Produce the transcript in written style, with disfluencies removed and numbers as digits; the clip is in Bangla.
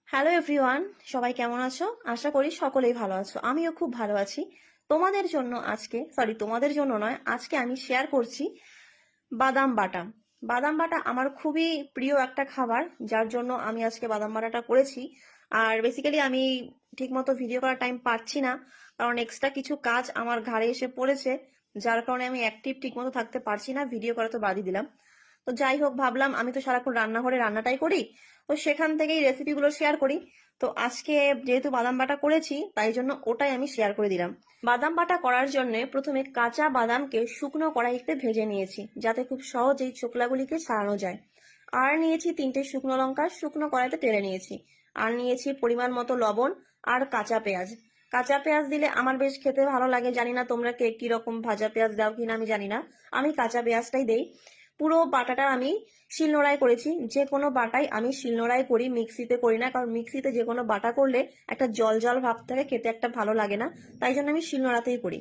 হ্যালো এভরিওয়ান, সবাই কেমন আছো? আশা করি সকলেই ভালো আছো। আমিও খুব ভালো আছি। তোমাদের জন্য নয়, আজকে আমি শেয়ার করছি বাদাম বাটা। বাদাম বাটা আমার খুবই প্রিয় একটা খাবার, যার জন্য আমি আজকে বাদাম বাটাটা করেছি। আর বেসিক্যালি আমি ঠিকমতো ভিডিও করার টাইম পাচ্ছি না, কারণ এক্সট্রা কিছু কাজ আমার ঘাড়ে এসে পড়েছে, যার কারণে আমি অ্যাক্টিভ ঠিকমতো থাকতে পারছি না। ভিডিও করা তো বাদই দিলাম। তো যাই হোক, ভাবলাম আমি তো সারাক্ষণ রান্নাঘরে রান্নাটাই করি, তো সেখান থেকেই রেসিপিগুলো শেয়ার করি। তো আজকে যেহেতু বাদাম বাটা করেছি, তাই জন্য ওটাই আমি শেয়ার করে দিলাম। বাদাম বাটা করার জন্য প্রথমে কাঁচা বাদামকে শুকনো কড়াইতে ভেজে নিয়েছি, যাতে খুব সহজেই ছোকলাগুলিকে ছাড়ানো যায়। আর নিয়েছি 3টে শুকনো লঙ্কা, শুকনো কড়াইতে টেলে নিয়েছি। আর নিয়েছি পরিমাণ মতো লবণ আর কাঁচা পেঁয়াজ। কাঁচা পেঁয়াজ দিলে আমার বেশ খেতে ভালো লাগে। জানি না তোমরা কে কি রকম ভাজা পেঁয়াজ দাও কিনা, আমি জানি না। আমি কাঁচা পেঁয়াজটাই দেই। পুরো বাটাটা আমি শিলনোড়ায় করেছি। যে কোনো বাটাই আমি শিলনোড়ায় করি, মিক্সিতে করি না, কারণ মিক্সিতে যে কোনো বাটা করলে একটা জল জল ভাব থাকে, খেতে একটা ভালো লাগে না। তাই জন্য আমি শিলনোড়াতেই করি।